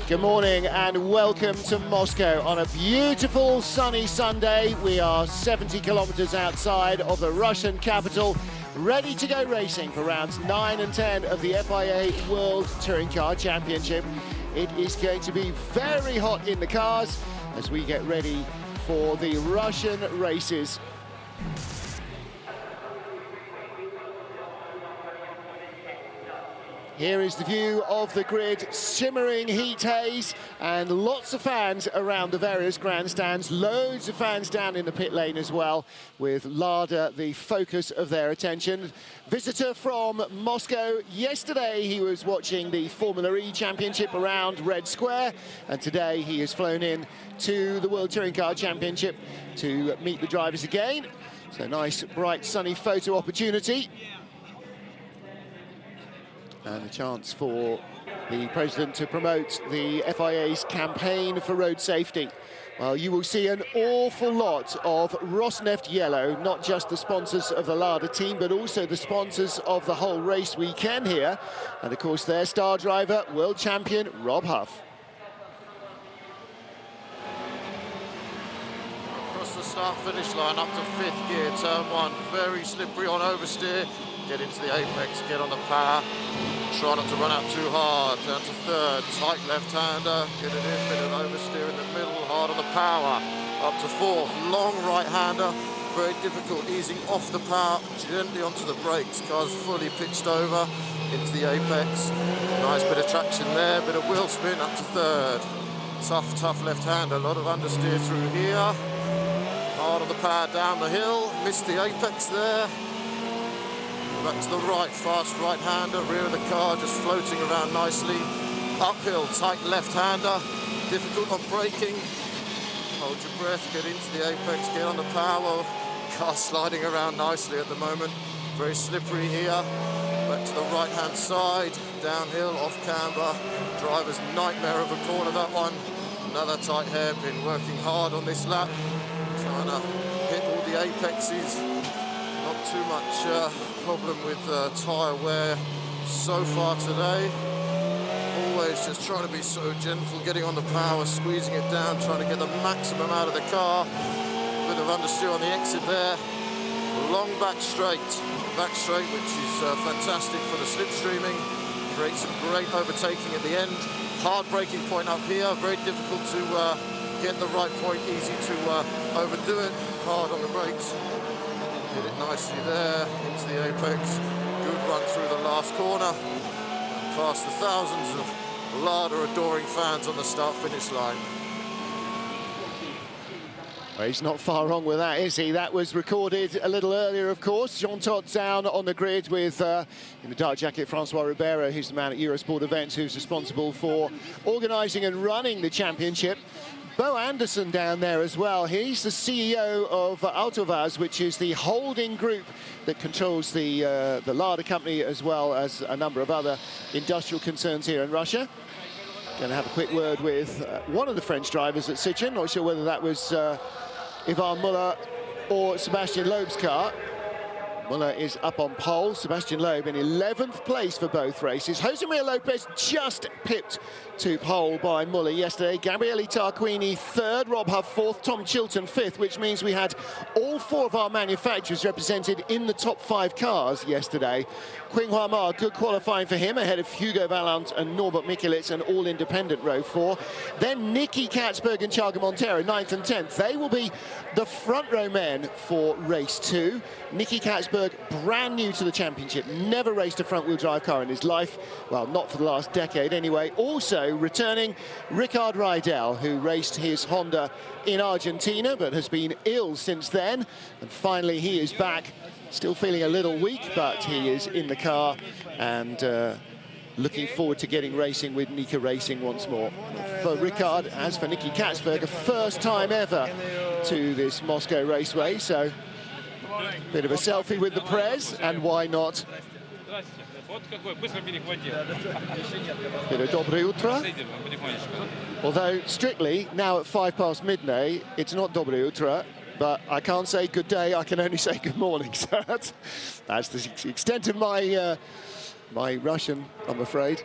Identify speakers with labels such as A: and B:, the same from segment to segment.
A: Good morning and welcome to Moscow on a beautiful sunny Sunday. We are 70 kilometers outside of the Russian capital, ready to go racing for rounds 9 and 10 of the FIA World Touring Car Championship. It is going to be very hot in the cars as we get ready for the Russian races. Here is the view of the grid, shimmering heat haze and lots of fans around the various grandstands, loads of fans down in the pit lane as well, with Lada the focus of their attention. Visitor from Moscow. Yesterday he was watching the Formula E Championship around Red Square, and today he has flown in to the World Touring Car Championship to meet the drivers again. So nice, bright, sunny photo opportunity. And a chance for the president to promote the FIA's campaign for road safety. Well, you will see an awful lot of Rosneft yellow, not just the sponsors of the Lada team, but also the sponsors of the whole race weekend here. And of course, their star driver, world champion Rob Huff.
B: Across the start-finish line up to 5th gear, turn 1, very slippery on oversteer. Get into the apex, get on the power. Try not to run out too hard. Down to 3rd, tight left-hander. Get it in, bit of oversteer in the middle, hard on the power. Up to 4th, long right-hander. Very difficult, easing off the power, gently onto the brakes. Car's fully pitched over into the apex. Nice bit of traction there, bit of wheel spin up to 3rd. Tough left-hander, a lot of understeer through here. Hard on the power down the hill, missed the apex there. Back to the right, fast right-hander, rear of the car, just floating around nicely. Uphill, tight left-hander, difficult on braking. Hold your breath, get into the apex, get on the power. Car sliding around nicely at the moment. Very slippery here. Back to the right-hand side, downhill, off camber. Driver's nightmare of a corner, that one. Another tight hairpin, working hard on this lap. Trying to hit all the apexes. Not too much problem with tyre wear so far today. Always just trying to be so gentle, getting on the power, squeezing it down, trying to get the maximum out of the car. Bit of understeer on the exit there. Long back straight, which is fantastic for the slipstreaming. Creates some great overtaking at the end. Hard braking point up here, very difficult to get the right point, easy to overdo it. Hard on the brakes. Hit it nicely there into the apex. Good run through the last corner. And past the thousands of Lada adoring fans on the start-finish line.
A: Well, he's not far wrong with that, is he? That was recorded a little earlier, of course. Jean Todt down on the grid with, in the dark jacket, Francois Ribeiro, who's the man at Eurosport Events, who's responsible for organising and running the championship. Bo Anderson down there as well. He's the CEO of Autovaz, which is the holding group that controls the Lada company, as well as a number of other industrial concerns here in Russia. Going to have a quick word with one of the French drivers at Citroën. Not sure whether that was Ivan Muller or Sebastian Loeb's car. Muller is up on pole, Sebastian Loeb in 11th place for both races. Jose Maria Lopez just pipped to pole by Muller yesterday. Gabriele Tarquini 3rd, Rob Huff 4th, Tom Chilton 5th, which means we had all 4 of our manufacturers represented in the top 5 cars yesterday. Qinghua Ma, good qualifying for him, ahead of Hugo Vallant and Norbert Mikulits, an all-independent row 4. Then Nicky Katzberg and Thiago Monteiro, 9th and 10th. They will be the front row men for race 2. Nicky Katzberg, brand new to the championship, never raced a front-wheel drive car in his life. Well, not for the last decade anyway. Also returning Ricard Rydell, who raced his Honda in Argentina, but has been ill since then. And finally, he is back. Still feeling a little weak, but he is in the car and looking forward to getting racing with Nika Racing once more. For Ricard, as for Nicky Katzberg, a first time ever to this Moscow Raceway, so bit of a selfie with the Prez, and why not? Bit of Dobre Utra. Although, strictly, now at 5 past midday, it's not Dobre Utra, but I can't say good day, I can only say good morning. So that's the extent of my Russian, I'm afraid.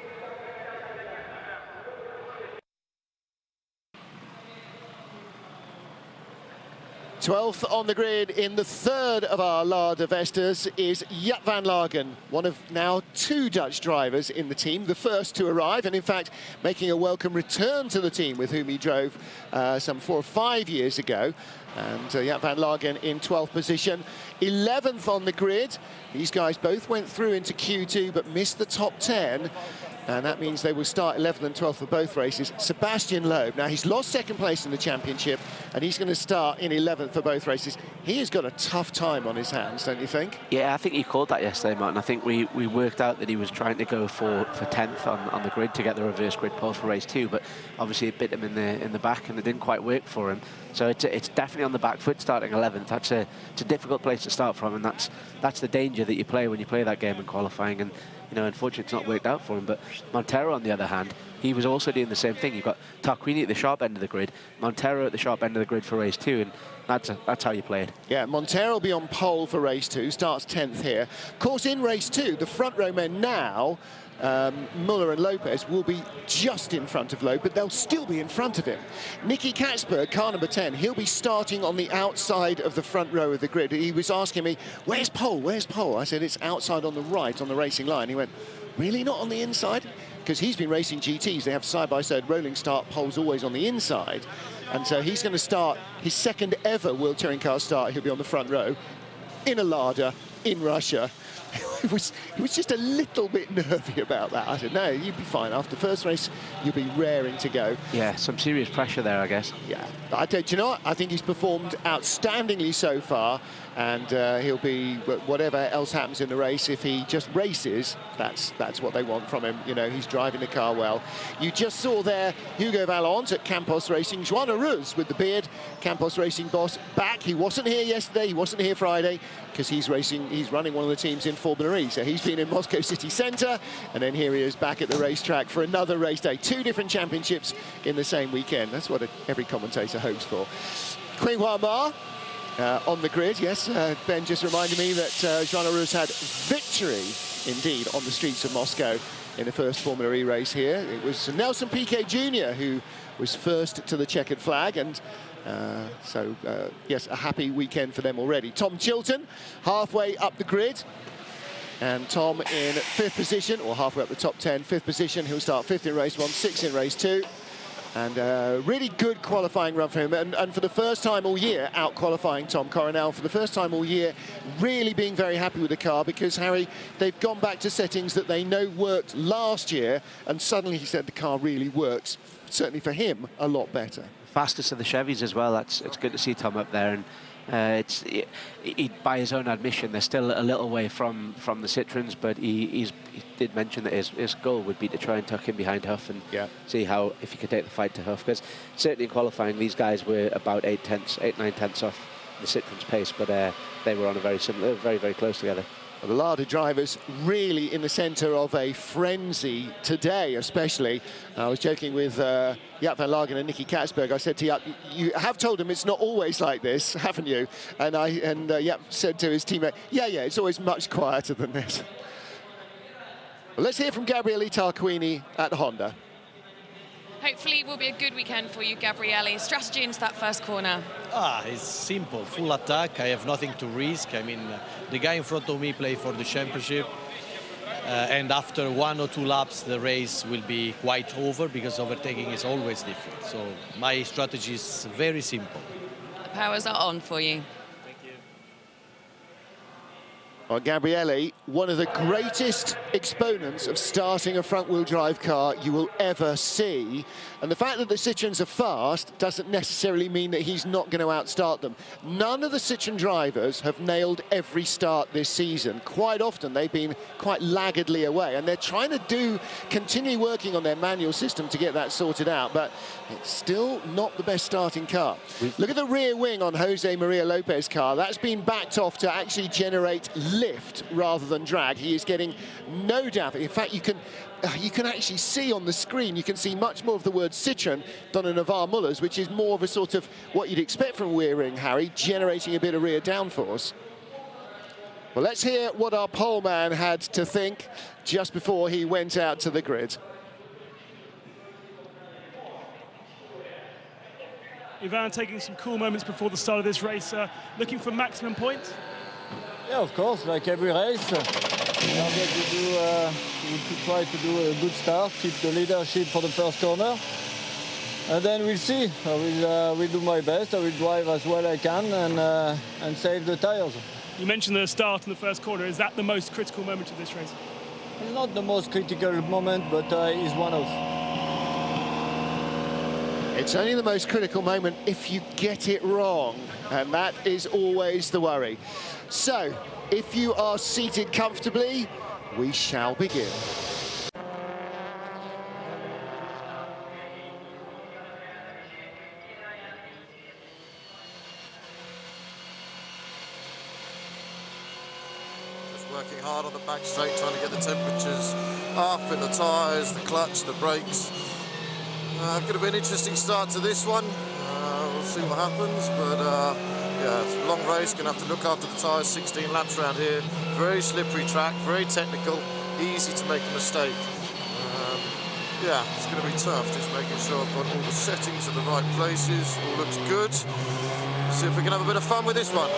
A: 12th on the grid in the third of our Lade Vestas is Jaap van Lagen, one of now 2 Dutch drivers in the team, the first to arrive, and in fact making a welcome return to the team with whom he drove some 4 or 5 years ago. And Jaap van Lagen in 12th position, 11th on the grid. These guys both went through into Q2 but missed the top 10. And that means they will start 11th and 12th for both races. Sebastian Loeb, now he's lost second place in the championship, and he's going to start in 11th for both races. He has got a tough time on his hands, don't you think?
C: Yeah, I think he called that yesterday, Martin. I think we worked out that he was trying to go for 10th on the grid to get the reverse grid pole for race 2, but obviously it bit him in the back and it didn't quite work for him. So it's definitely on the back foot starting 11th. It's a difficult place to start from, and that's the danger that you play when you play that game in qualifying. And you know, unfortunately, it's not worked out for him. But Montero, on the other hand, he was also doing the same thing. You've got Tarquini at the sharp end of the grid, Montero at the sharp end of the grid for race 2, and that's how you play it. Yeah,
A: Montero will be on pole for race 2, starts 10th here. Of course, in race 2, the front row men now, Muller and Lopez, will be just in front of Loeb, but they'll still be in front of him. Nicky Katzberg, car number 10, he'll be starting on the outside of the front row of the grid. He was asking me, where's pole, where's pole? I said, it's outside on the right on the racing line. He went, really, not on the inside? Because he's been racing GTs, they have side-by-side rolling start, poles always on the inside. And so he's going to start his second ever World Touring Car start. He'll be on the front row in a Lada in Russia. He was just a little bit nervy about that. I said, no, you'll be fine. After the first race, you'll be raring to go.
C: Yeah, some serious pressure there, I guess.
A: Yeah, but do you know what? I think he's performed outstandingly so far, and he'll be, whatever else happens in the race, if he just races, that's what they want from him. You know, he's driving the car well. You just saw there Hugo Vallant at Campos Racing. Joan Aruz with the beard, Campos Racing boss, back. He wasn't here yesterday, he wasn't here Friday, because he's running one of the teams in Formula E. So he's been in Moscow City Centre, and then here he is back at the racetrack for another race day. 2 different championships in the same weekend. That's what every commentator hopes for. Qinghua Ma on the grid. Yes, Ben just reminded me that Joan Aruz had victory, indeed, on the streets of Moscow in the first Formula E race here. It was Nelson Piquet Jr. who was first to the checkered flag, and yes, a happy weekend for them already. Tom Chilton, halfway up the grid. And Tom in 5th position, or halfway up the top 10, 5th position. He'll start 5th in race 1, 6th in race 2. And really good qualifying run for him. And for the first time all year, out-qualifying Tom Coronel. For the first time all year, really being very happy with the car, because, Harry, they've gone back to settings that they know worked last year, and suddenly he said the car really works, certainly for him, a lot better.
C: Fastest of the Chevys as well. It's good to see Tom up there. And by his own admission, they're still a little way from the Citroens, but he did mention that his goal would be to try and tuck in behind Huff and see if he could take the fight to Huff, because certainly in qualifying these guys were about 8, 9 tenths off the Citroens pace, but they were on a very similar, very close together.
A: Well, the Lada drivers really in the centre of a frenzy today, especially. I was joking with Jaap van Lagen and Nicky Katzberg. I said to Jaap, you have told him it's not always like this, haven't you? And Jaap said to his teammate, yeah, it's always much quieter than this. Well, let's hear from Gabriele Tarquini at Honda.
D: Hopefully it will be a good weekend for you, Gabriele. Strategy into that first corner.
E: It's simple, full attack. I have nothing to risk. I mean, the guy in front of me played for the championship. And after 1 or 2 laps, the race will be quite over, because overtaking is always different. So my strategy is very simple.
D: The powers are on for you.
A: Well, Gabriele, one of the greatest exponents of starting a front-wheel drive car you will ever see. And the fact that the Citroens are fast doesn't necessarily mean that he's not going to outstart them. None of the Citroen drivers have nailed every start this season. Quite often, they've been quite laggardly away, and they're trying to continue working on their manual system to get that sorted out, but it's still not the best starting car. Look at the rear wing on Jose Maria Lopez's car. That's been backed off to actually generate lift rather than drag. He is getting no damage. In fact, you can actually see on the screen, you can see much more of the word Citroen than a Navarre Muller's, which is more of a sort of what you'd expect from rear wing, Harry, generating a bit of rear downforce. Well, let's hear what our pole man had to think just before he went out to the grid.
F: Ivan taking some cool moments before the start of this race, looking for maximum points?
G: Yeah, of course, like every race. Target to try to do a good start, keep the leadership for the first corner. And then we'll see. I will do my best. I will drive as well as I can and save the tires.
F: You mentioned the start in the first corner. Is that the most critical moment of this race?
G: It's not the most critical moment, but it's one of.
A: It's only the most critical moment if you get it wrong, and that is always the worry. So, if you are seated comfortably, we shall begin.
B: Working hard on the back straight, trying to get the temperatures up in the tyres, the clutch, the brakes. Could have been an interesting start to this one. We'll see what happens, but yeah, it's a long race. Going to have to look after the tyres. 16 laps around here. Very slippery track, very technical, easy to make a mistake. Yeah, it's going to be tough. Just making sure I've got all the settings in the right places. All looks good. See if we can have a bit of fun with this one.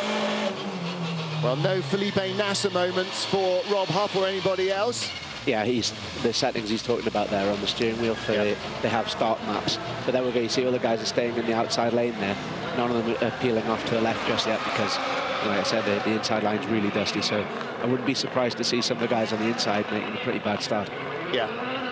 A: Well, no Felipe Nasser moments for Rob Huff or anybody else.
C: Yeah, the settings he's talking about there on the steering wheel for they have start maps. But then we're going to see all the guys are staying in the outside lane there. None of them are peeling off to the left just yet because, like I said, the inside line's really dusty. So I wouldn't be surprised to see some of the guys on the inside making a pretty bad start.
A: Yeah,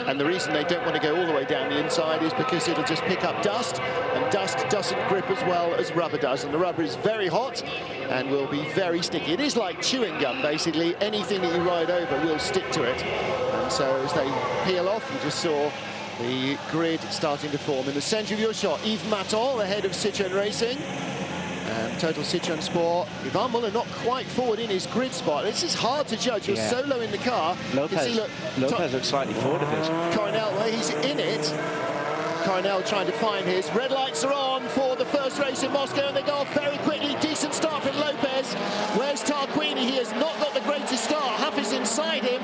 A: and the reason they don't want to go all the way down the inside is because it'll just pick up dust, and dust doesn't grip as well as rubber does, and the rubber is very hot and will be very sticky. It is like chewing gum, basically. Anything that you ride over will stick to it. And so as they peel off, you just saw the grid starting to form. In the centre of your shot, Yves Maton ahead of Citroën Racing. Total Citroën Sport. Ivan Muller not quite forward in his grid spot. This is hard to judge. You're so low in the car.
C: Lopez looks slightly forward of his.
A: Coronel, well, he's in it. Coronel trying to find his. Red lights are on for the first race in Moscow, and they go off very quickly. Decent start from Lopez. Where's Tarquini? He has not got the greatest start. Huff is inside him.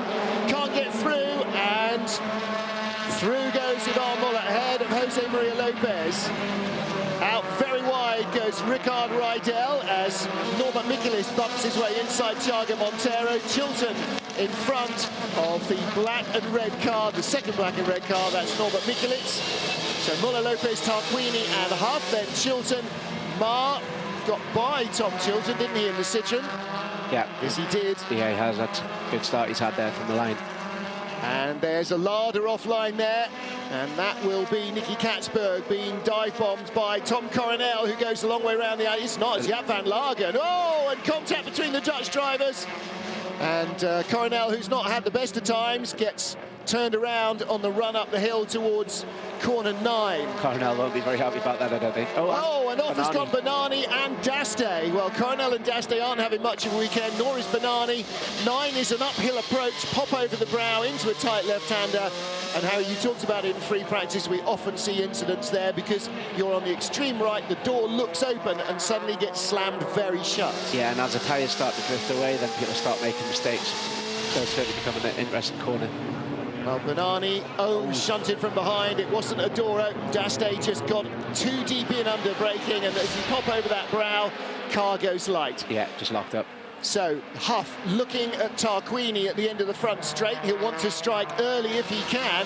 A: Can't get through, and through goes Ivan Muller ahead of Jose Maria Lopez. Out very wide goes Ricard Rydell as Norbert Michelis bumps his way inside Thiago Montero. Chilton in front of the black and red car, the second black and red car, that's Norbert Michelis. So Muller, Lopez, Tarquini and Huff, then Chilton. Marr got by Tom Chilton, didn't he, in the Citroën?
C: Yeah.
A: Yes, he did.
C: Yeah, he has. That's a good start he's had there from the line.
A: And there's a Lada offline there, and that will be Nicky Katzberg being dive-bombed by Tom Coronel, who goes a long way around the alley. It's not, it's Jaap van Lagen. Oh, and contact between the Dutch drivers. And Coronel, who's not had the best of times, gets turned around on the run up the hill towards corner 9.
C: Coronel won't be very happy about that, I don't think.
A: Oh, and off has gone Bernani and Daste. Well, Coronel and Daste aren't having much of a weekend, nor is Bernani. 9 is an uphill approach, pop over the brow into a tight left-hander. And Harry, you talked about it in free practice, we often see incidents there because you're on the extreme right, the door looks open and suddenly gets slammed very shut.
C: Yeah, and as the tyres start to drift away, then people start making mistakes. So it's certainly become an interesting corner.
A: Well, Bernani, shunted from behind. It wasn't a door open. Daste just got too deep in under braking, and as you pop over that brow, car goes light.
C: Yeah, just locked up.
A: So Huff looking at Tarquini at the end of the front straight. He'll want to strike early if he can.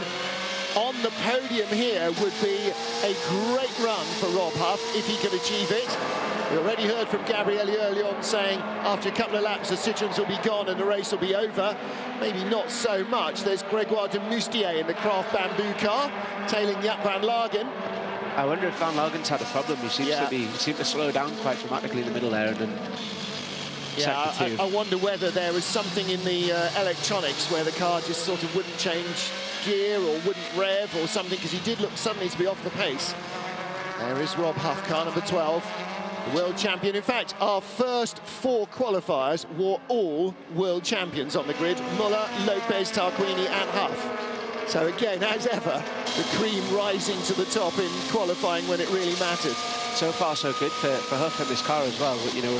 A: On the podium here would be a great run for Rob Huff if he could achieve it. We already heard from Gabriele early on saying after a couple of laps the Citroëns will be gone and the race will be over. Maybe not so much. There's Grégoire de Moustier in the Craft Bamboo car, tailing Jaap van Lagen.
C: I wonder if Van Lagen's had a problem. He seemed to slow down quite dramatically in the middle there and then
A: I wonder whether there was something in the electronics where the car just sort of wouldn't change gear or wouldn't rev or something, because he did look suddenly to be off the pace. There is Rob Huff, car number 12. The world champion. In fact, our first 4 qualifiers were all world champions on the grid. Muller, Lopez, Tarquini and Huff. So again, as ever, the cream rising to the top in qualifying when it really mattered.
C: So far so good for Huff in this car as well. But, you know,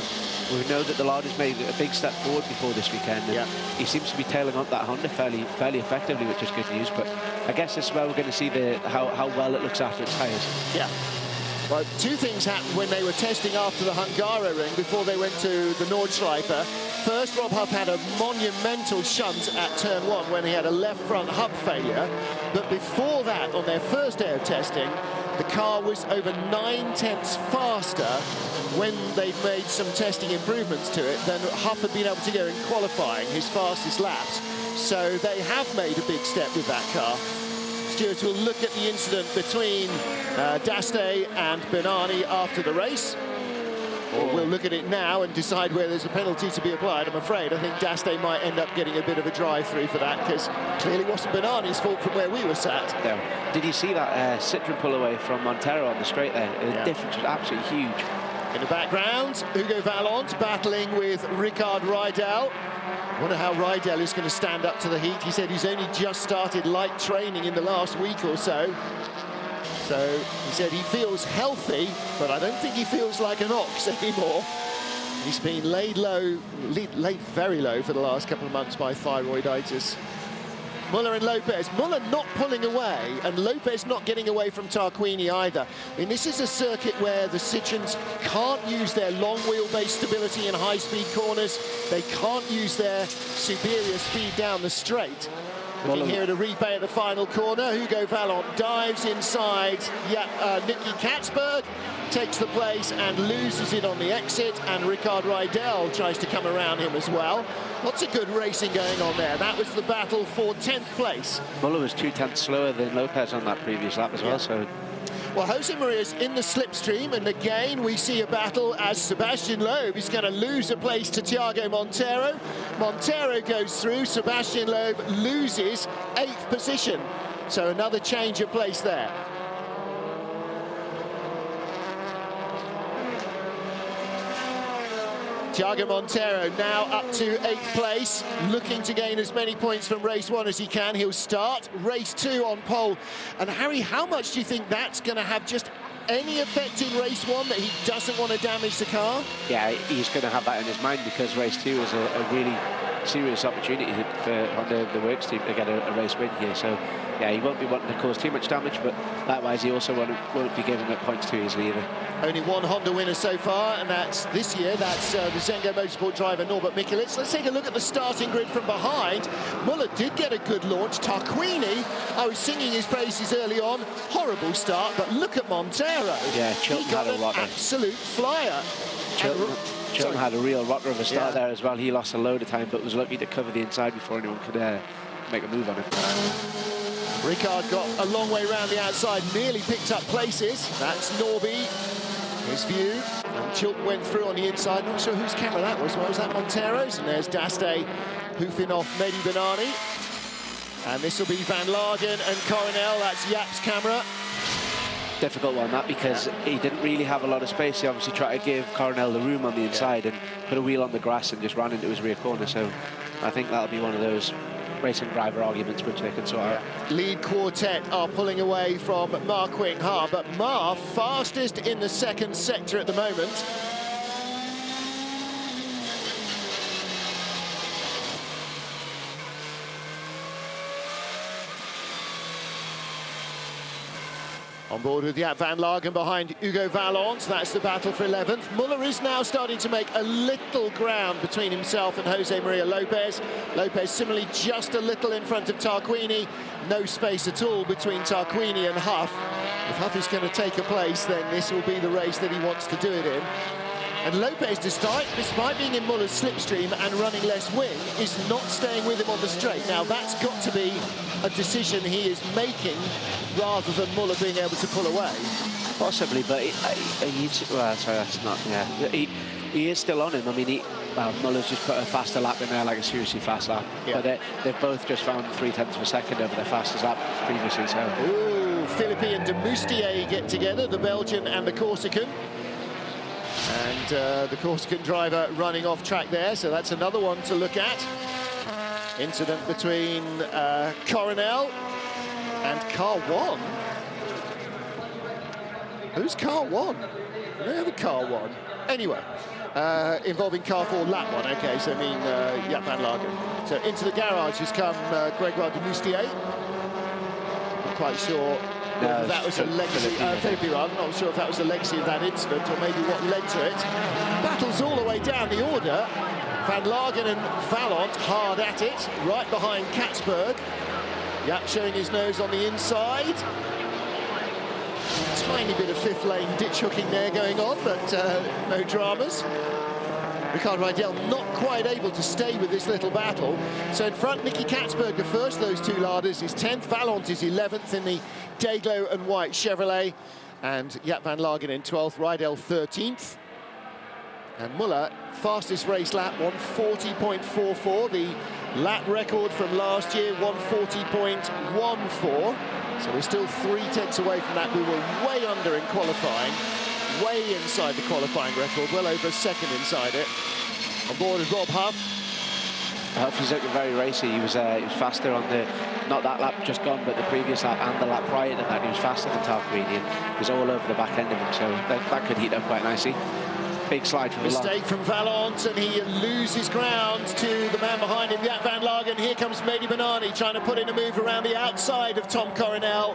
C: we know that the Lada's made a big step forward before this weekend, and he seems to be tailing on that Honda fairly effectively, which is good news. But I guess this is where we're going to see how well it looks after its tyres.
A: Yeah. Well, two things happened when they were testing after the Hungaroring before they went to the Nordschleife. First, Rob Huff had a monumental shunt at turn 1 when he had a left front hub failure. But before that, on their first day of testing, the car was over 9/10 faster when they'd made some testing improvements to it than Huff had been able to go in qualifying, his fastest laps. So they have made a big step with that car. Stewards will look at the incident between Daste and Bernani after the race. Or we'll look at it now and decide where there's a penalty to be applied. I'm afraid I think Daste might end up getting a bit of a drive-through for that, because clearly wasn't Bernani's fault from where we were sat.
C: No. Did you see that Citroen pull away from Montero on the straight there? The difference was absolutely huge.
A: In the background, Hugo Vallant battling with Ricard Rydell. I wonder how Rydell is going to stand up to the heat. He said he's only just started light training in the last week or so. So he said he feels healthy, but I don't think he feels like an ox anymore. He's been laid low, laid very low for the last couple of months by thyroiditis. Muller and Lopez. Muller not pulling away, and Lopez not getting away from Tarquini either. I mean, this is a circuit where the Citroens can't use their long wheelbase stability in high-speed corners. They can't use their superior speed down the straight. Looking here at a replay at the final corner, Hugo Vallant dives inside. Nicky Katzberg takes the place and loses it on the exit, and Ricard Rydell tries to come around him as well. Lots of good racing going on there. That was the battle for 10th place.
C: Muller was 2/10 slower than Lopez on that previous lap as well, so...
A: Well, Jose Maria's in the slipstream, and again we see a battle as Sebastian Loeb is going to lose a place to Thiago Montero. Montero goes through, Sebastian Loeb loses 8th position. So another change of place there. Thiago Montero now up to 8th place, looking to gain as many points from race 1 as he can. He'll start race 2 on pole. And Harry, how much do you think that's going to have just any effect in race 1, that he doesn't want to damage the car?
C: Yeah, he's going to have that in his mind, because race 2 is a really serious opportunity for Honda, the works team, to get a race win here. So yeah, he won't be wanting to cause too much damage, but likewise he also won't be giving up points too easily either.
A: Only one Honda winner so far, and that's this year. That's the Zengo Motorsport driver Norbert Mikulits. Let's take a look at the starting grid from behind. Muller did get a good launch. Tarquini, I was singing his praises early on. Horrible start, but look at Montero.
C: Yeah, Chilton had a rotter.
A: Absolute flyer.
C: Chilton had a real rotter of a start there as well. He lost a load of time, but was lucky to cover the inside before anyone could make a move on him.
A: Ricard got a long way round the outside, nearly picked up places. That's Norby, his view. And Chilton went through on the inside. Not sure whose camera that was. Well, was that Montero's? And there's Daste hoofing off Mehdi Bernani. And this will be Van Lagen and Coronel. That's Yap's camera.
C: Difficult one, that, because he didn't really have a lot of space. He obviously tried to give Coronel the room on the inside and put a wheel on the grass and just ran into his rear corner. So I think that'll be one of those racing driver arguments which they can sort out.
A: Lead quartet are pulling away from Ma Qing Ha, but Ma fastest in the second sector at the moment. On board with Jaap van Lagen behind Hugo Vallant. That's the battle for 11th. Muller is now starting to make a little ground between himself and Jose Maria Lopez. Lopez similarly just a little in front of Tarquini. No space at all between Tarquini and Huff. If Huff is going to take a place, then this will be the race that he wants to do it in. And Lopez, despite being in Muller's slipstream and running less wing, is not staying with him on the straight. Now, that's got to be a decision he is making rather than Muller being able to pull away.
C: Possibly, but well, sorry, that's not, yeah. He is still on him. I mean, Muller's just put a faster lap in there, like a seriously fast lap. Yeah. But they've both just found 0.3 of a second over their fastest lap previously, so...
A: Ooh, Philippe and de Moustier get together, the Belgian and the Corsican. And the Corsican driver running off track there, so that's another one to look at. Incident between Coronel and car 1. Who's car 1? I don't have a car 1. Anyway, involving car 4, lap 1. Okay, so I mean Jaap van Lagen. So into the garage has come Grégoire de Moustier. Not quite sure whether that was a legacy. February, I'm not sure if that was a legacy of that incident or maybe what led to it. Battles all the way down the order. Van Lagen and Vallant hard at it, right behind Katzberg. Yap showing his nose on the inside. Tiny bit of fifth lane ditch hooking there going on, but no dramas. Ricard Riedel not quite able to stay with this little battle. So in front, Nicky Katzberg, the first those two larders, is 10th. Vallant is 11th in the Dayglow and White Chevrolet. And Jaap van Lagen in 12th, Riedel 13th. And Muller, fastest race lap, 140.44. The lap record from last year, 140.14. So we're still 3/10 away from that. We were way under in qualifying. Way inside the qualifying record, well over a second inside it. On board is Rob Huff.
C: Huff is looking very racy. He was faster on the, not that lap just gone, but the previous lap and the lap prior to that. He was faster than Tarquini and was all over the back end of him, so that could heat up quite nicely. Big slide from
A: Mistake from Vallant, and he loses ground to the man behind him, Jaap van Lagen. Here comes Mehdi Benani trying to put in a move around the outside of Tom Coronel.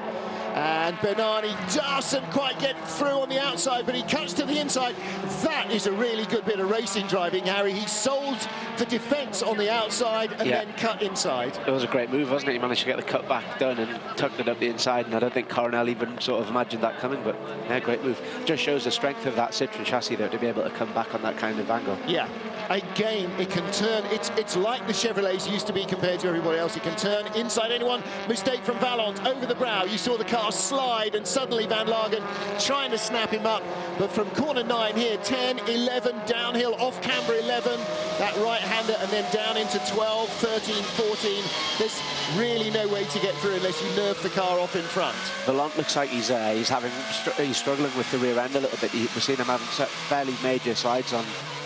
A: And Benani doesn't quite get through on the outside, but he cuts to the inside. That is a really good bit of racing driving, Harry. He sold the defence on the outside and then cut inside.
C: It was a great move, wasn't it? He managed to get the cut back done and tucked it up the inside, and I don't think Coronel even sort of imagined that coming, but yeah, great move. Just shows the strength of that Citroen chassis, though, to be able to come back on that kind of angle.
A: Yeah. Again, it can turn. It's like the Chevrolets used to be compared to everybody else. It can turn inside anyone. Mistake from Vallant over the brow. You saw the car slide, and suddenly Van Lagen trying to snap him up. But from corner 9 here, 10, 11, downhill, off camber 11, that right-hander, and then down into 12, 13, 14. There's really no way to get through unless you nerve the car off in front.
C: Vallant looks like he's struggling with the rear end a little bit. We've seen him having fairly major slides on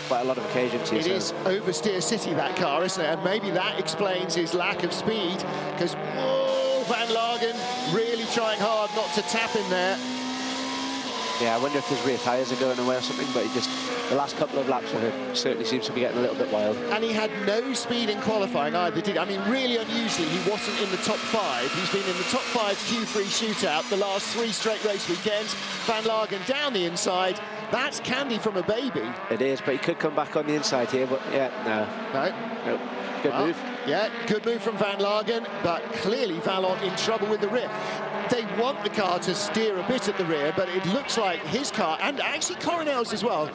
C: quite a lot of occasions here.
A: It is oversteer city, that car, isn't it? And maybe that explains his lack of speed, because Van Lagen really trying hard not to tap him there.
C: Yeah, I wonder if his rear tyres are going away or something, but he just, the last couple of laps for him certainly seems to be getting a little bit wild.
A: And he had no speed in qualifying either, did he? I mean, really unusually, he wasn't in the top 5. He's been in the top 5 Q3 shootout the last 3 straight race weekends. Van Lagen down the inside. That's candy from a baby.
C: It is, but he could come back on the inside here, but yeah, no.
A: No.
C: Good move.
A: Yeah, good move from Van Lagen, but clearly Vallant in trouble with the rear. They want the car to steer a bit at the rear, but it looks like his car, and actually Coronel's as well,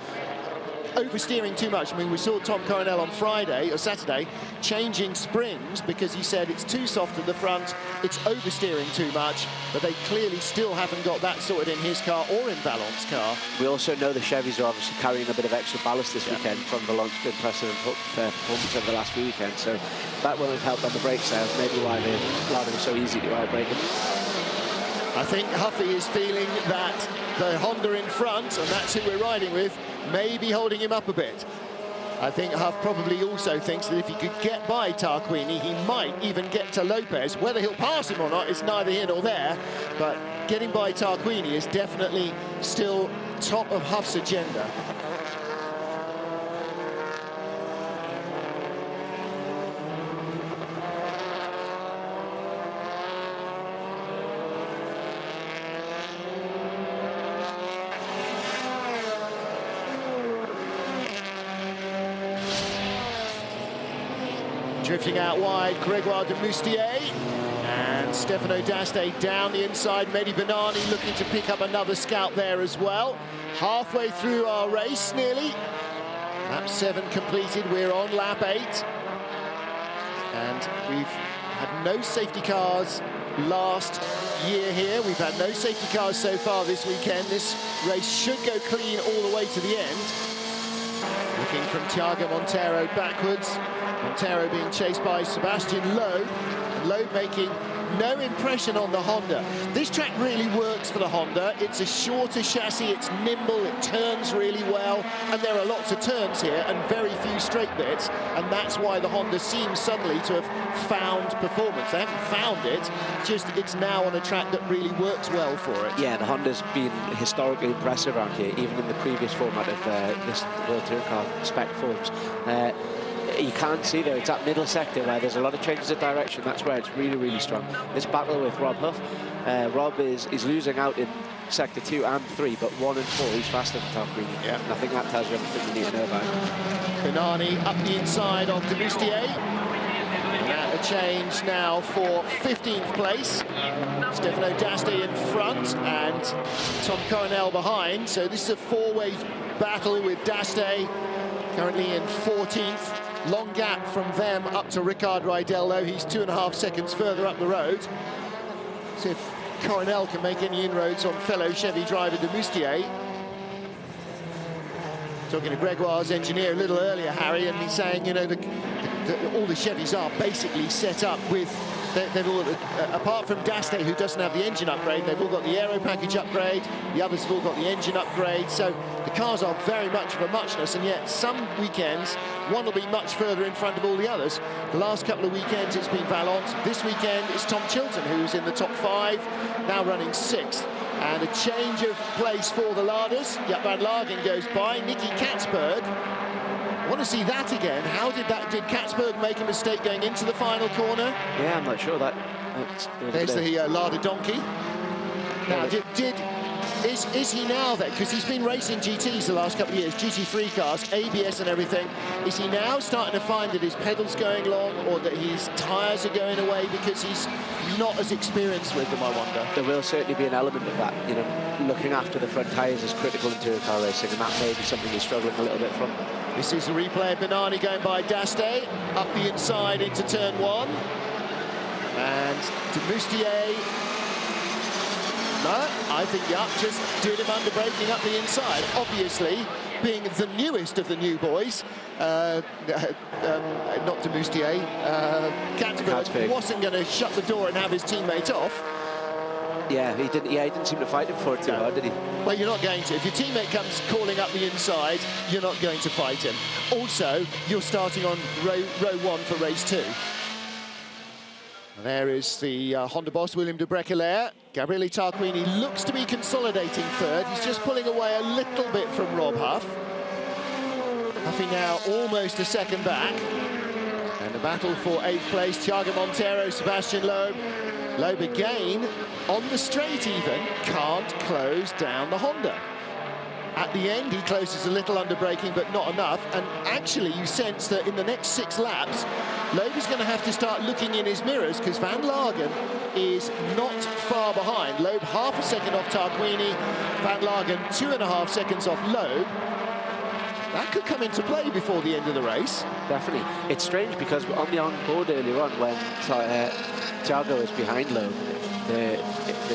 A: oversteering too much. I mean, we saw Tom Coronel on Friday or Saturday changing springs because he said it's too soft at the front, it's oversteering too much, but they clearly still haven't got that sorted in his car or in Vallant's car.
C: We also know the Chevys are obviously carrying a bit of extra ballast this weekend from Vallant's impressive performance over the last few weekends, so that will have helped on the brake sales, maybe why they allowed them so easy to outbrake him.
A: I think Huffy is feeling that the Honda in front, and that's who we're riding with, may be holding him up a bit. I think Huff probably also thinks that if he could get by Tarquini, he might even get to Lopez. Whether he'll pass him or not is neither here nor there, but getting by Tarquini is definitely still top of Huff's agenda. Drifting out wide, Gregoire de Moustier and Stefano D'Aste down the inside. Mehdi Benani looking to pick up another scout there as well. Halfway through our race, nearly. Lap 7 completed, we're on lap 8. And we've had no safety cars last year here. We've had no safety cars so far this weekend. This race should go clean all the way to the end. Looking from Thiago Monteiro backwards. Montero being chased by Sebastian Loeb, and Loeb making no impression on the Honda. This track really works for the Honda. It's a shorter chassis, it's nimble, it turns really well, and there are lots of turns here and very few straight bits, and that's why the Honda seems suddenly to have found performance. They haven't found it, just it's now on a track that really works well for it.
C: Yeah, the Honda's been historically impressive around here, even in the previous format of this World Touring Car spec forms. you can't see there, it's that middle sector where there's a lot of changes of direction. That's where it's really, really strong. This battle with Rob Huff, Rob is losing out in sector 2 and 3, but 1 and 4 he's faster than Tarquini.
A: Yeah.
C: And I think that tells you everything you need to know about him.
A: Benani up the inside of Demoustier. And a change now for 15th place. Stefano D'Asti in front and Tom Coronel behind. So this is a four-way battle with D'Asti currently in 14th. Long gap from them up to Ricard Rydell, though. He's 2.5 seconds further up the road. See if Coronel can make any inroads on fellow Chevy driver Demoustier. Talking to Gregoire's engineer a little earlier, Harry, and he's saying, you know, all the Chevys are basically set up with, they've all, apart from D'Asti, who doesn't have the engine upgrade, they've all got the aero package upgrade, the others have all got the engine upgrade, so the cars are very much of a muchness, and yet some weekends, one will be much further in front of all the others. The last couple of weekends it's been Valente. This weekend it's Tom Chilton, who's in the top 5, now running 6th. And a change of place for the Larders. Jaap van Lagen goes by. Nicky Katsberg. I want to see that again. How did Katsberg make a mistake going into the final corner?
C: Yeah, I'm not sure.
A: There's the Larder donkey. Now, is he now then, because he's been racing GTs the last couple of years, GT3 cars, ABS and everything, is he now starting to find that his pedal's going long or that his tyres are going away because he's not as experienced with them, I wonder?
C: There will certainly be an element of that. You know, looking after the front tyres is critical in touring car racing, and that may be something he's struggling a little bit from.
A: This is a replay of Benani going by D'Asti, up the inside into turn 1. And Demoustier, no, I think Jaap just did him under braking up the inside. Obviously, being the newest of the new boys, not Demoustier, Katsberg wasn't going to shut the door and have his teammate off.
C: Yeah, he didn't seem to fight him for it too hard, did he?
A: Well, you're not going to. If your teammate comes calling up the inside, you're not going to fight him. Also, you're starting on row 1 for race 2. There is the Honda boss, William de Brecquelaire. Gabriele Tarquini looks to be consolidating third. He's just pulling away a little bit from Rob Huff. Huffy now almost a second back. And the battle for 8th place, Thiago Monteiro, Sebastian Loeb. Loeb again, on the straight even, can't close down the Honda. At the end, he closes a little under braking, but not enough. And actually, you sense that in the next 6 laps, Loeb is going to have to start looking in his mirrors because Van Lagen is not far behind. Loeb half a second off Tarquini, Van Lagen 2.5 seconds off Loeb. That could come into play before the end of the race.
C: Definitely. It's strange because on the on-board earlier on when Thiago was behind Loeb, the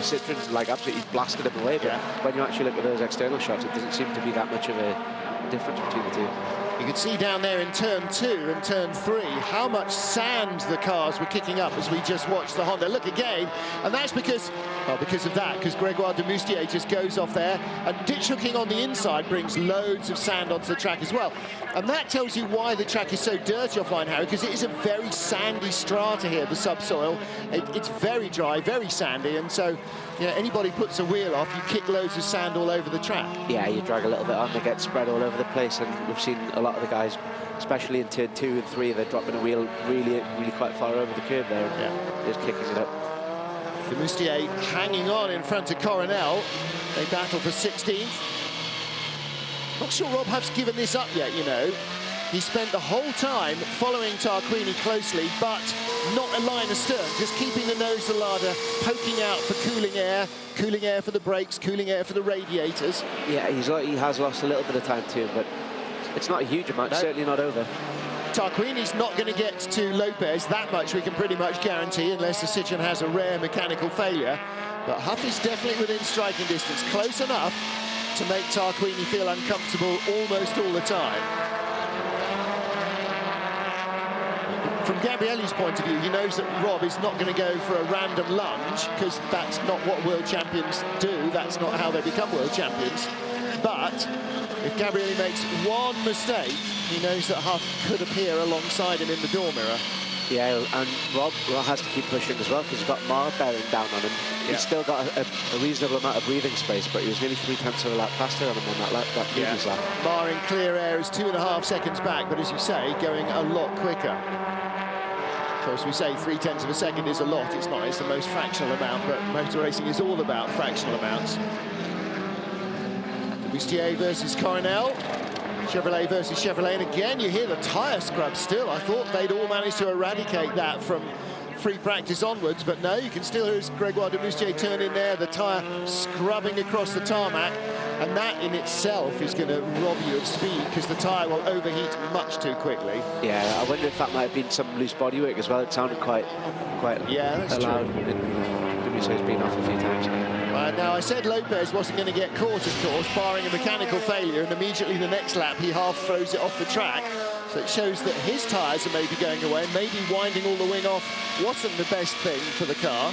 C: Citroen's like absolutely blasted him away, but when you actually look at those external shots, it doesn't seem to be that much of a difference between the two.
A: You can see down there in turn 2 and turn 3 how much sand the cars were kicking up as we just watched the Honda. Look again, and that's because Gregoire Demoustier just goes off there, and ditch hooking on the inside brings loads of sand onto the track as well. And that tells you why the track is so dirty offline, Harry, because it is a very sandy strata here, the subsoil. It's very dry, very sandy, and so you know, anybody puts a wheel off, you kick loads of sand all over the track. Yeah,
C: you drag a little bit on, they get spread all over the place, and we've seen a lot of the guys, especially in turn 2 and 3, they're dropping a wheel really quite far over the curb there, just kicking it up.
A: Demoustier hanging on in front of Coronel. They battle for 16th. Not sure Rob Huff's given this up yet, you know. He spent the whole time following Tarquini closely, but not a line astern, just keeping the nose of the larder, poking out for cooling air for the brakes, cooling air for the radiators.
C: Yeah, he has lost a little bit of time too, but it's not a huge amount, certainly not over.
A: Tarquini's not going to get to Lopez, that much we can pretty much guarantee, unless the Citroen has a rare mechanical failure. But Huff is definitely within striking distance, close enough to make Tarquini feel uncomfortable almost all the time. From Gabriele's point of view, he knows that Rob is not going to go for a random lunge, because that's not what world champions do, that's not how they become world champions. But if Gabriele makes one mistake, he knows that Huff could appear alongside him in the door mirror.
C: Yeah, and Rob has to keep pushing as well because he's got Mar bearing down on him.
A: Yeah.
C: He's still got a reasonable amount of breathing space, but he was nearly 3/10 of a lap faster on him on that previous lap.
A: Mar in clear air is 2.5 seconds back, but as you say, going a lot quicker. Of course, we say 3/10 of a second is a lot. It's not. It's the most fractional amount, but motor racing is all about fractional amounts. Bustier versus Coronel. Chevrolet versus Chevrolet, and again you hear the tyre scrub still. I thought they'd all managed to eradicate that from free practice onwards, but no, you can still hear Gregoire de Bustier turn in there, the tyre scrubbing across the tarmac, and that in itself is going to rob you of speed because the tyre will overheat much too quickly.
C: Yeah, I wonder if that might have been some loose bodywork as well. It sounded quite
A: that's
C: loud.
A: true.
C: Bussier's been off a few times.
A: Now, I said Lopez wasn't going to get caught, of course, barring a mechanical failure, and immediately the next lap he half throws it off the track. So it shows that his tyres are maybe going away, maybe winding all the wing off wasn't the best thing for the car.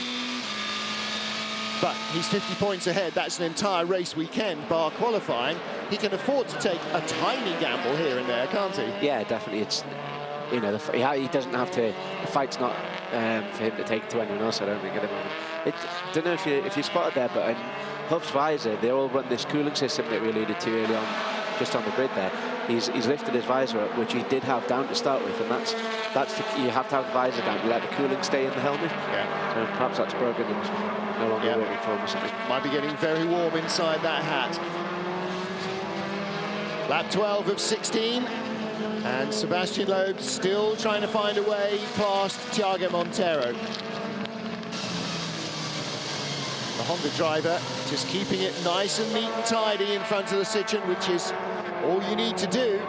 A: But he's 50 points ahead. That's an entire race weekend, bar qualifying. He can afford to take a tiny gamble here and there, can't he?
C: Yeah, definitely. It's, you know, he doesn't have to. The fight's not for him to take to anyone else, I don't think, at the moment. I don't know if you spotted there, but in Huff's visor, they all run this cooling system that we alluded to early on, just on the grid there. He's lifted his visor up, which he did have down to start with, and you have to have the visor down to let the cooling stay in the helmet.
A: Yeah.
C: So perhaps that's broken and no longer working for him or something.
A: Might be getting very warm inside that hat. Lap 12 of 16. And Sebastian Loeb still trying to find a way past Thiago Montero. The Honda driver just keeping it nice and neat and tidy in front of the Citroen, which is all you need to do.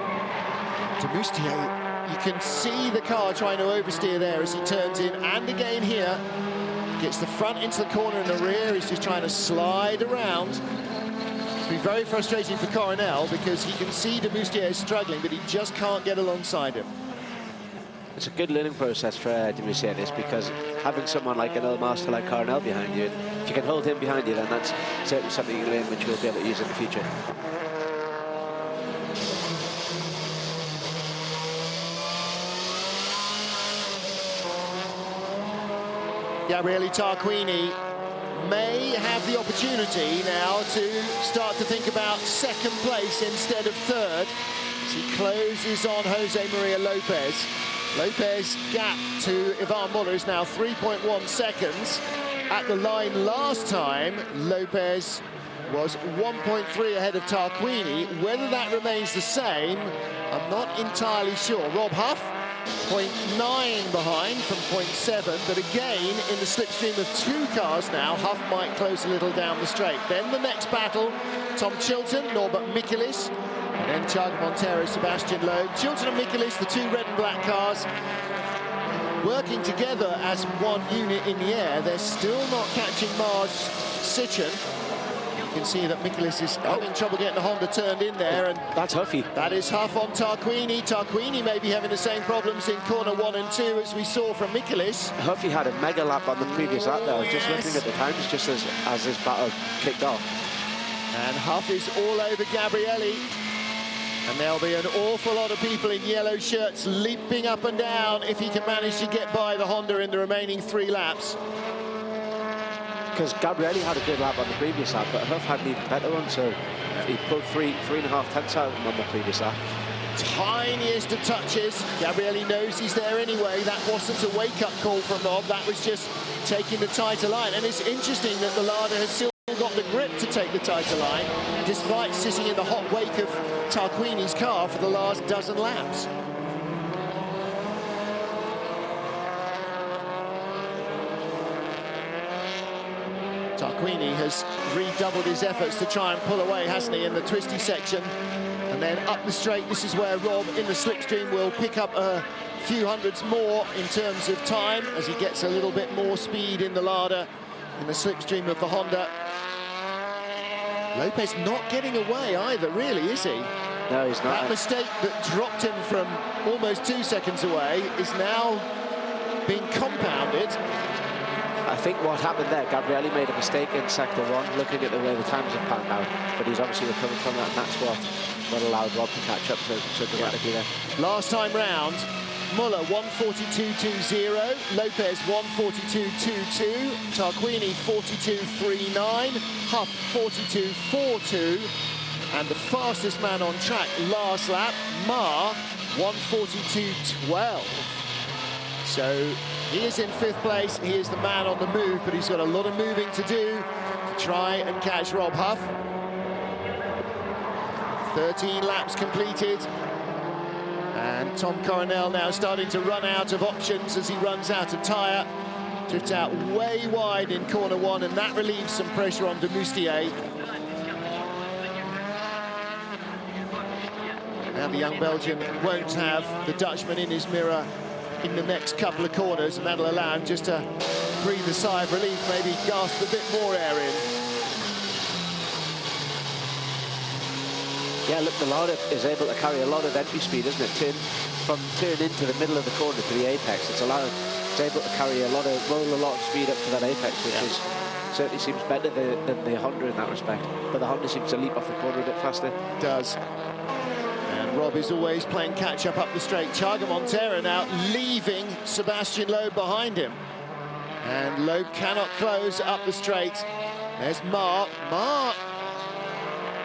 A: De Bustier, you can see the car trying to oversteer there as he turns in, and again here. Gets the front into the corner and the rear. He's just trying to slide around. Be very frustrating for Coronel because he can see de Bustier is struggling, but he just can't get alongside him.
C: It's a good learning process for de Bustier, this, because having someone like an old master like Coronel behind you, if you can hold him behind you, then that's certainly something you learn which you'll be able to use in the future.
A: Gabriele Tarquini may have the opportunity now to start to think about second place instead of third as he closes on Jose Maria Lopez. Lopez gap to Ivan Muller is now 3.1 seconds. At the line last time, Lopez was 1.3 ahead of Tarquini. Whether that remains the same, I'm not entirely sure. Rob Huff, 0.9 behind from 0.7, but again in the slipstream of two cars now, Huff might close a little down the straight. Then the next battle, Tom Chilton, Norbert Michelis, and then Thiago Montero, Sebastian Loeb. Chilton and Michelis, the two red and black cars, working together as one unit in the air. They're still not catching Mars Citroen. You can see that Michelis is having trouble getting the Honda turned in there, and
C: that's Huffy.
A: That is Huff on Tarquini. Tarquini may be having the same problems in corner 1 and 2 as we saw from Michelis.
C: Huffy had a mega lap on the previous lap there. I was just looking at the times just as this battle kicked off.
A: And Huff is all over Gabriele. And there'll be an awful lot of people in yellow shirts leaping up and down if he can manage to get by the Honda in the remaining 3 laps.
C: Because Gabriele had a good lap on the previous lap, but Huff had an even better one, so he pulled 3.5 tenths out of him on the previous lap.
A: Tiniest of touches. Gabriele knows he's there anyway. That wasn't a wake-up call from Rob. That was just taking the tighter line. And it's interesting that the Lada has still got the grip to take the tighter line, despite sitting in the hot wake of Tarquini's car for the last dozen laps. Tarquini has redoubled his efforts to try and pull away, hasn't he, in the twisty section. And then up the straight, this is where Rob in the slipstream will pick up a few hundreds more in terms of time as he gets a little bit more speed in the Lada in the slipstream of the Honda. Lopez not getting away either, really, is he?
C: No, he's not.
A: That mistake that dropped him from almost 2 seconds away is now being compounded.
C: I think what happened there, Gabriele made a mistake in sector 1, looking at the way the times have panned out, but he's obviously recovered from that, and that's what allowed Rob to catch up so dramatically there.
A: Last time round, Muller 1:42.20, Lopez 1:42.22, Tarquini 42.39, Huff 42.42, and the fastest man on track last lap, Ma, 1:42.12. So he is in 5th place, he is the man on the move, but he's got a lot of moving to do to try and catch Rob Huff. 13 laps completed. And Tom Coronel now starting to run out of options as he runs out of tyre. Drifts out way wide in corner 1, and that relieves some pressure on de Moustier. Now the young Belgian won't have the Dutchman in his mirror in the next couple of corners, and that'll allow him just to breathe a sigh of relief, maybe gasp a bit more air in.
C: Yeah, look, the Lauda is able to carry a lot of entry speed, isn't it? From turn into the middle of the corner to the apex, it's able to carry roll a lot of speed up to that apex, which certainly seems better than the Honda in that respect. But the Honda seems to leap off the corner a bit faster.
A: It does. And Rob is always playing catch-up up the straight. Chaga Montero now leaving Sebastian Loeb behind him. And Loeb cannot close up the straight. There's Ma.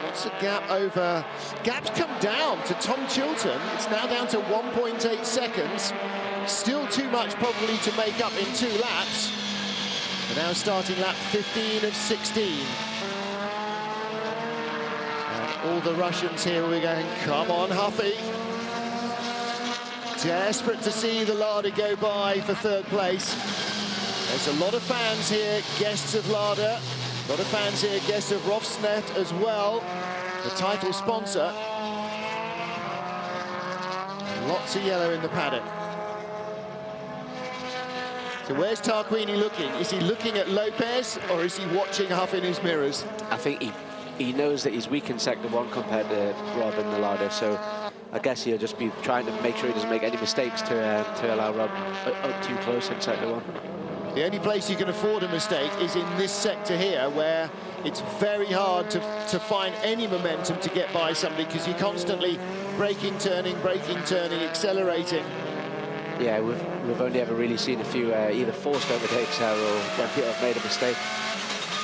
A: What's the gap over? Gap's come down to Tom Chilton. It's now down to 1.8 seconds. Still too much probably to make up in 2 laps. We're now starting lap 15 of 16. And all the Russians here will be going, come on, Huffy. Desperate to see the Lada go by for 3rd place. There's a lot of fans here, guests of Lada. A lot of fans here, guests of Rosneft as well, the title sponsor. And lots of yellow in the paddock. So where's Tarquini looking? Is he looking at Lopez, or is he watching Huff in his mirrors?
C: I think he knows that he's weak in sector 1 compared to Rob and the Lauda, so I guess he'll just be trying to make sure he doesn't make any mistakes to allow Rob up too close in sector 1.
A: The only place you can afford a mistake is in this sector here, where it's very hard to find any momentum to get by somebody, because you're constantly braking, turning, accelerating.
C: Yeah, we've only ever really seen a few either forced overtakes there or when people have made a mistake.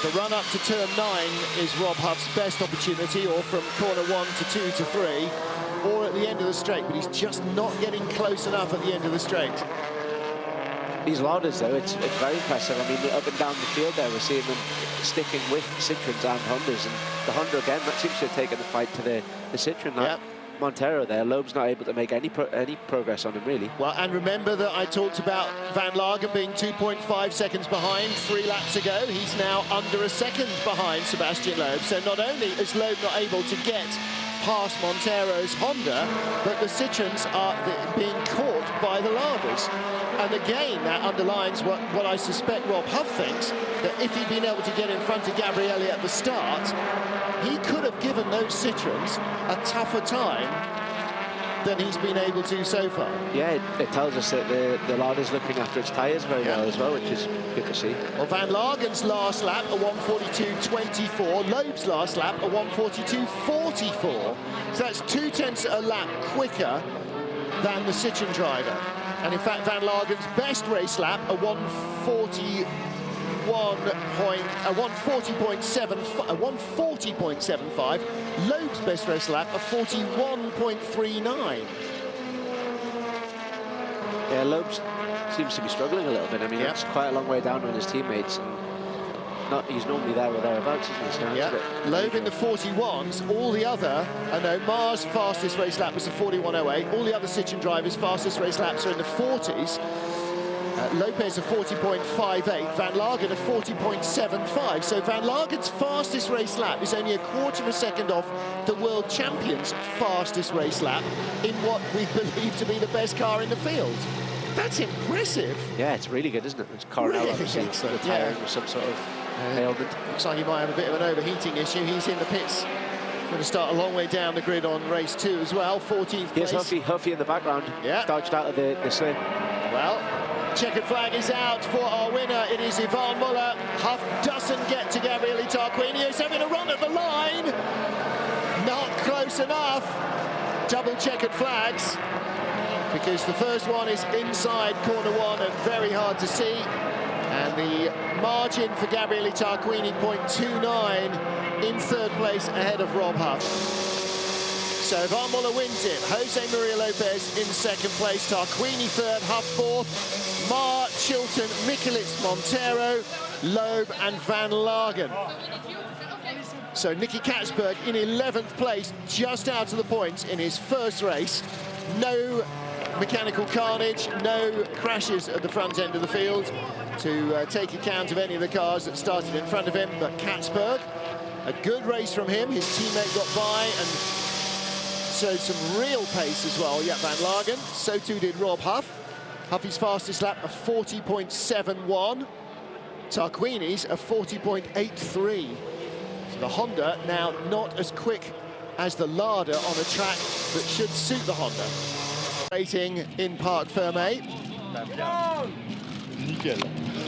A: The run up to turn 9 is Rob Huff's best opportunity, or from corner 1 to 2 to 3, or at the end of the straight, but he's just not getting close enough at the end of the straight.
C: These Laudas, though, it's very impressive. I mean, up and down the field there, we're seeing them sticking with Citroens and Hondas. And the Honda, again, that seems to have taken the fight to the Citroen. Yep. Montero there, Loeb's not able to make any progress on him, really. Well,
A: and remember that I talked about Van Lagen being 2.5 seconds behind 3 laps ago. He's now under a second behind Sebastian Loeb. So not only is Loeb not able to get past Montero's Honda, but the Citroens are being caught by the Ladas. And again, that underlines what I suspect Rob Huff thinks, that if he'd been able to get in front of Gabrielli at the start, he could have given those Citroens a tougher time than he's been able to so far.
C: Yeah, it tells us that the Lada's looking after its tyres very well as well, which is good to see.
A: Well, Van Lagen's last lap, a 1:42.24. Loeb's last lap, a 1:42.44. So that's 0.2 a lap quicker than the Citroen driver. And in fact, Van Lagen's best race lap, a 140.75. Loeb's best race lap, a 41.39.
C: Yeah, Loeb seems to be struggling a little bit. I mean, it's quite a long way down on his teammates, and he's normally there or thereabouts, isn't he? So
A: Loeb in the 41s. All the other, I know Mars' fastest race lap was a 41.08. All the other Citroen drivers' fastest race laps are in the 40s. Lopez a 40.58, Van Lagen a 40.75. So Van Lagen's fastest race lap is only a quarter of a second off the world champion's fastest race lap in what we believe to be the best car in the field. That's impressive.
C: Yeah, it's really good, isn't it? It's Coronel, obviously, retiring with some sort of ailment.
A: Looks like he might have a bit of an overheating issue. He's in the pits. Going to start a long way down the grid on race 2 as well. 14th place.
C: Here's Huffy in the background.
A: Yeah.
C: Dodged out of the slip.
A: Well, checkered flag is out for our winner. It is Ivan Muller. Huff doesn't get to Gabriele Tarquini. He's having a run at the line. Not close enough. Double checkered flags. because the first one is inside corner one and very hard to see. And the margin for Gabriele Tarquini, 0.29, in third place ahead of Rob Huff. So Van Muller wins it. Jose Maria Lopez in second place, Tarquini third, Huff fourth, Mar, Chilton, Mikulits, Montero, Loeb and Van Lagen. So Nicky Katsberg in 11th place, just out of the points in his first race. No mechanical carnage, no crashes at the front end of the field to take account of any of the cars that started in front of him. But Katsberg, a good race from him. His teammate got by and showed some real pace as well, Jaap Van Lagen. So too did Rob Huff. Huffy's fastest lap, a 40.71. Tarquini's, a 40.83. So the Honda now not as quick as the Lada on a track that should suit the Honda. Rating in Parc Fermé.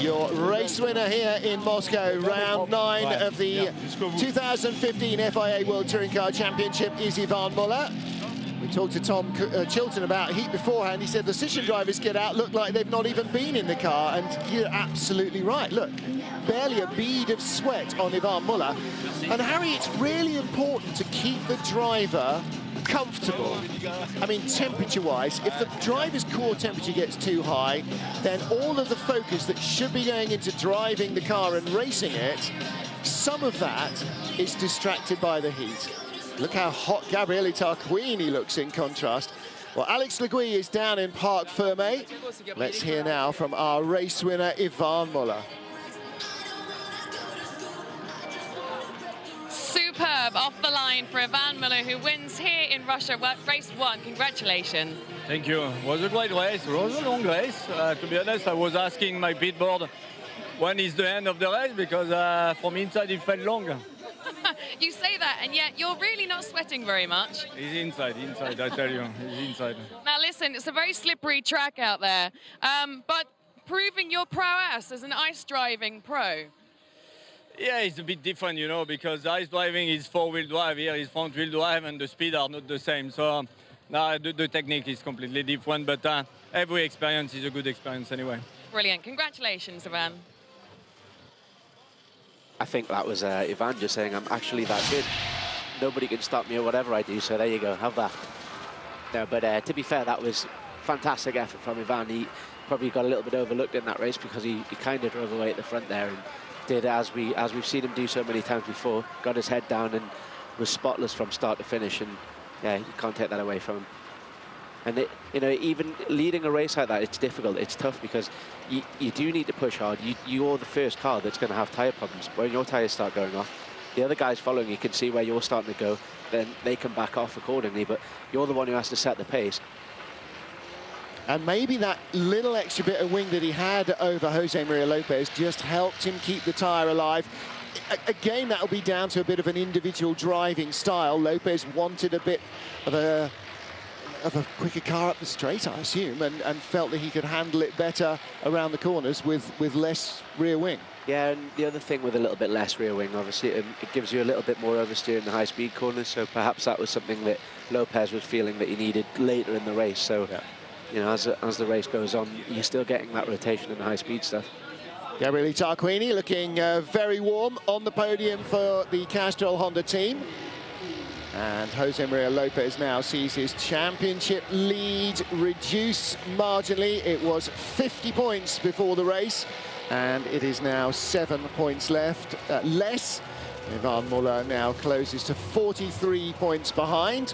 A: Your race winner here in Moscow, round 9 of the 2015 FIA World Touring Car Championship, is Yvan Muller. We talked to Tom Chilton about heat beforehand. He said the Sisson drivers get out, look like they've not even been in the car, and you're absolutely right. Look, barely a bead of sweat on Yvan Muller. And Harry, it's really important to keep the driver comfortable. I mean, temperature-wise, if the driver's core temperature gets too high, then all of the focus that should be going into driving the car and racing it, some of that is distracted by the heat. Look how hot Gabriele Tarquini looks in contrast. Well, Alex Le Gui is down in Parc Fermé. Let's hear now from our race winner, Yvan Muller.
D: Superb off the line for Yvan Muller, who wins here in Russia, race 1. Congratulations.
G: Thank you. It was a great race. It was a long race. To be honest, I was asking my pit board when is the end of the race, because from inside it felt long.
D: You say that, and yet you're really not sweating very much.
G: He's inside, I tell you, he's inside.
D: Now listen, it's a very slippery track out there, but proving your prowess as an ice driving pro.
G: Yeah, it's a bit different, you know, because ice driving is four-wheel drive, here is front-wheel drive, and the speed are not the same. So now the technique is completely different, but every experience is a good experience anyway.
D: Brilliant. Congratulations, Yvan.
C: I think that was Yvan just saying, I'm actually that good. Nobody can stop me or whatever I do, so there you go, have that. No, but to be fair, that was fantastic effort from Yvan. He probably got a little bit overlooked in that race because he kind of drove away at the front there and did as we've seen him do so many times before, got his head down and was spotless from start to finish, and yeah, you can't take that away from him. And you know, even leading a race like that, it's difficult, it's tough, because you do need to push hard. You're the first car that's going to have tyre problems. When your tyres start going off, the other guys following you can see where you're starting to go, then they can back off accordingly, but you're the one who has to set the pace.
A: And maybe that little extra bit of wing that he had over Jose Maria Lopez just helped him keep the tyre alive. Again, that'll be down to a bit of an individual driving style. Lopez wanted a bit of a quicker car up the straight, I assume, and felt that he could handle it better around the corners with less rear wing.
C: Yeah, and the other thing with a little bit less rear wing, obviously, it gives you a little bit more oversteer in the high-speed corners, so perhaps that was something that Lopez was feeling that he needed later in the race. So, yeah, you know, as the race goes on, you're still getting that rotation in the high-speed stuff.
A: Gabriele Tarquini looking very warm on the podium for the Castrol Honda team. And Jose Maria Lopez now sees his championship lead reduce marginally. It was 50 points before the race, and it is now 7 points left less. Yvan Muller now closes to 43 points behind.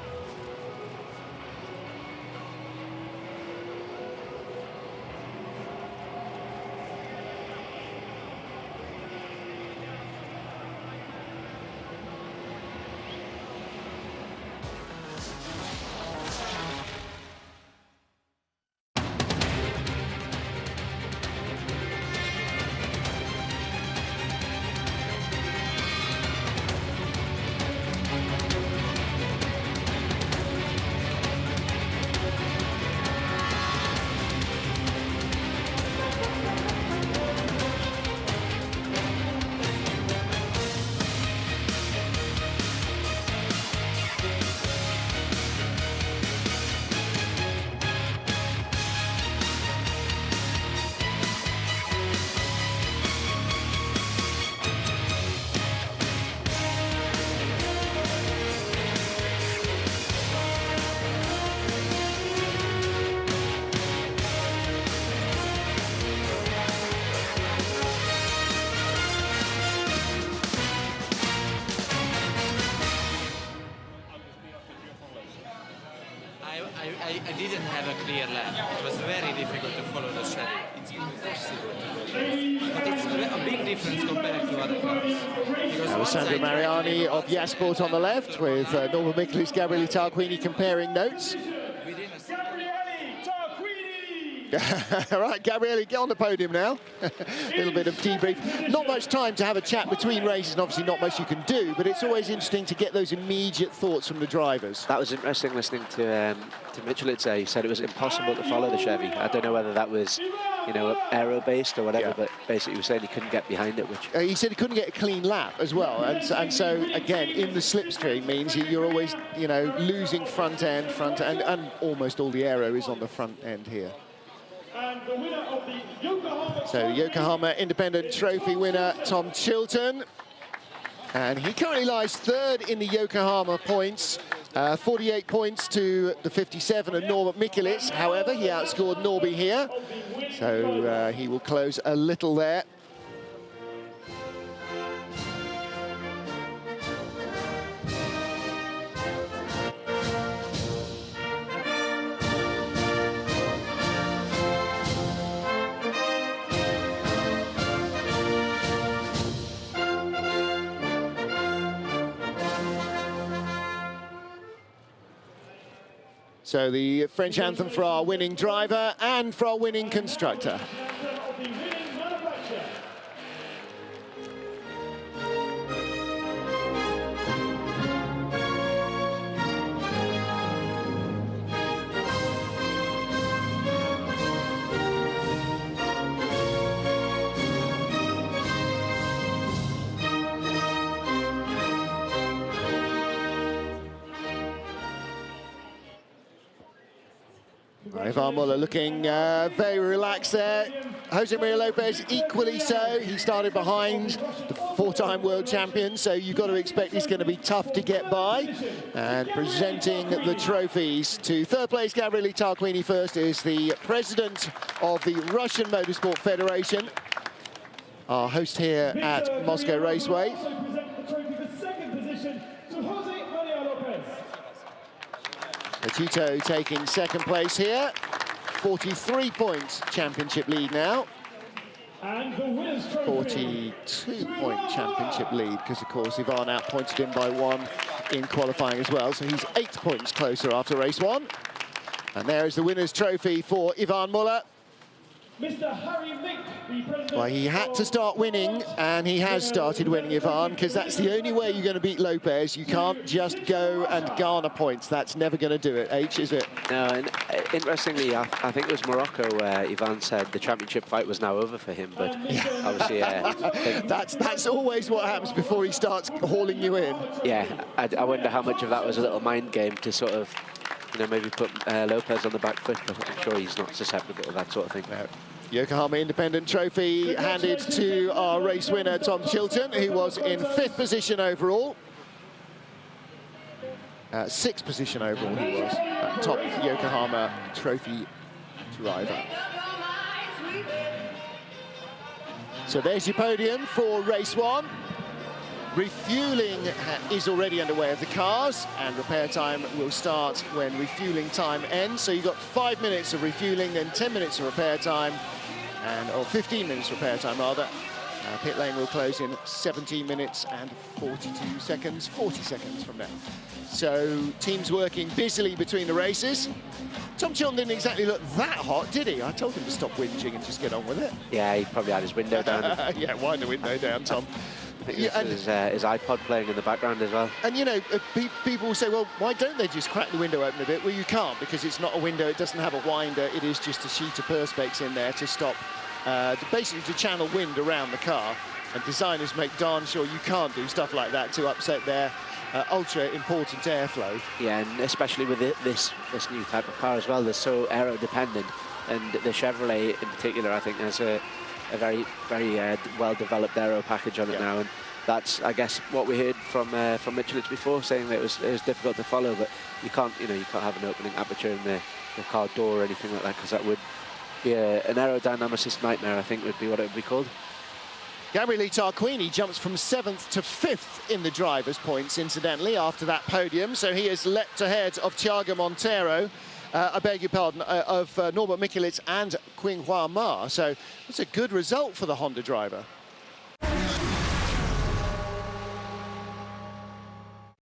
H: I didn't have a clear lap. It was very difficult to follow the Chevy. It's impossible to go fast. But it's a big difference compared to other cars.
A: Alessandro Mariani of Yasport on the left, with Norman Michelis, Gabriele Tarquini comparing notes. All right, Gabriele, get on the podium now. A little bit of debrief. Not much time to have a chat between races, and obviously not much you can do, but it's always interesting to get those immediate thoughts from the drivers.
C: That was interesting listening to Michelis say. He said it was impossible to follow the Chevy. I don't know whether that was, you know, aero-based or whatever, but basically he was saying he couldn't get behind it, which...
A: He said he couldn't get a clean lap as well, and so, again, in the slipstream means you're always, you know, losing front end, and almost all the aero is on the front end here. So Yokohama Independent Trophy winner Tom Chilton, and he currently lies third in the Yokohama points, 48 points to the 57 of Norbert Michelis. However, he outscored Norby here, so he will close a little there. So the French anthem for our winning driver and for our winning constructor. Ivan Muller looking very relaxed there. Jose Maria Lopez equally so. He started behind the four-time world champion, so you've got to expect he's going to be tough to get by. And presenting the trophies to third place, Gabriele Tarquini first, is the president of the Russian Motorsport Federation, our host here at Moscow Raceway. Tito taking second place here, 43 points championship lead now. 42-point championship lead, because of course Ivan outpointed him by 1 in qualifying as well, so he's 8 points closer after race 1. And there is the winner's trophy for Ivan Muller. Mr. Harry Mick, the president. Well, he had to start winning, and he has started winning, Ivan, because that's the only way you're going to beat Lopez. You can't just go and garner points. That's never going to do it, H, is it?
C: No, and interestingly, I think it was Morocco where Ivan said the championship fight was now over for him, but obviously...
A: that's always what happens before he starts hauling you in.
C: Yeah, I wonder how much of that was a little mind game to sort of, you know, maybe put Lopez on the back foot, but I'm sure he's not susceptible to that sort of thing.
A: No. Yokohama Independent Trophy handed to our race winner, Tom Chilton, who was in 5th position overall. 6th position overall he was, top Yokohama Trophy driver. So there's your podium for race 1. Refueling is already underway of the cars, and repair time will start when refueling time ends. So you've got 5 minutes of refueling, then 10 minutes of repair time, or 15 minutes repair time rather. Pit lane will close in 17 minutes and 40 seconds from now. So teams working busily between the races. Tom Chilton didn't exactly look that hot, did he? I told him to stop whinging and just get on with it.
C: Yeah, he probably had his window down.
A: Yeah, wind the window down, Tom.
C: I think his iPod playing in the background as well.
A: And, you know, people will say, well, why don't they just crack the window open a bit? Well, you can't, because it's not a window, it doesn't have a winder, it is just a sheet of perspex in there to stop, basically to channel wind around the car. And designers make darn sure you can't do stuff like that to upset their ultra-important airflow.
C: Yeah, and especially with this new type of car as well, they're so aero-dependent. And the Chevrolet in particular, I think, has a very well-developed aero package on it now, and that's, I guess, what we heard from Michelis before, saying that it was difficult to follow, but you can't have an opening aperture in the car door or anything like that, because that would be an aerodynamicist nightmare, I think, would be what it would be called.
A: Gabriele Tarquini jumps from 7th to 5th in the drivers' points, incidentally, after that podium, so he has leapt ahead of Thiago Monteiro. I beg your pardon, of Norbert Mikulits and Qinghua Ma. So it's a good result for the Honda driver.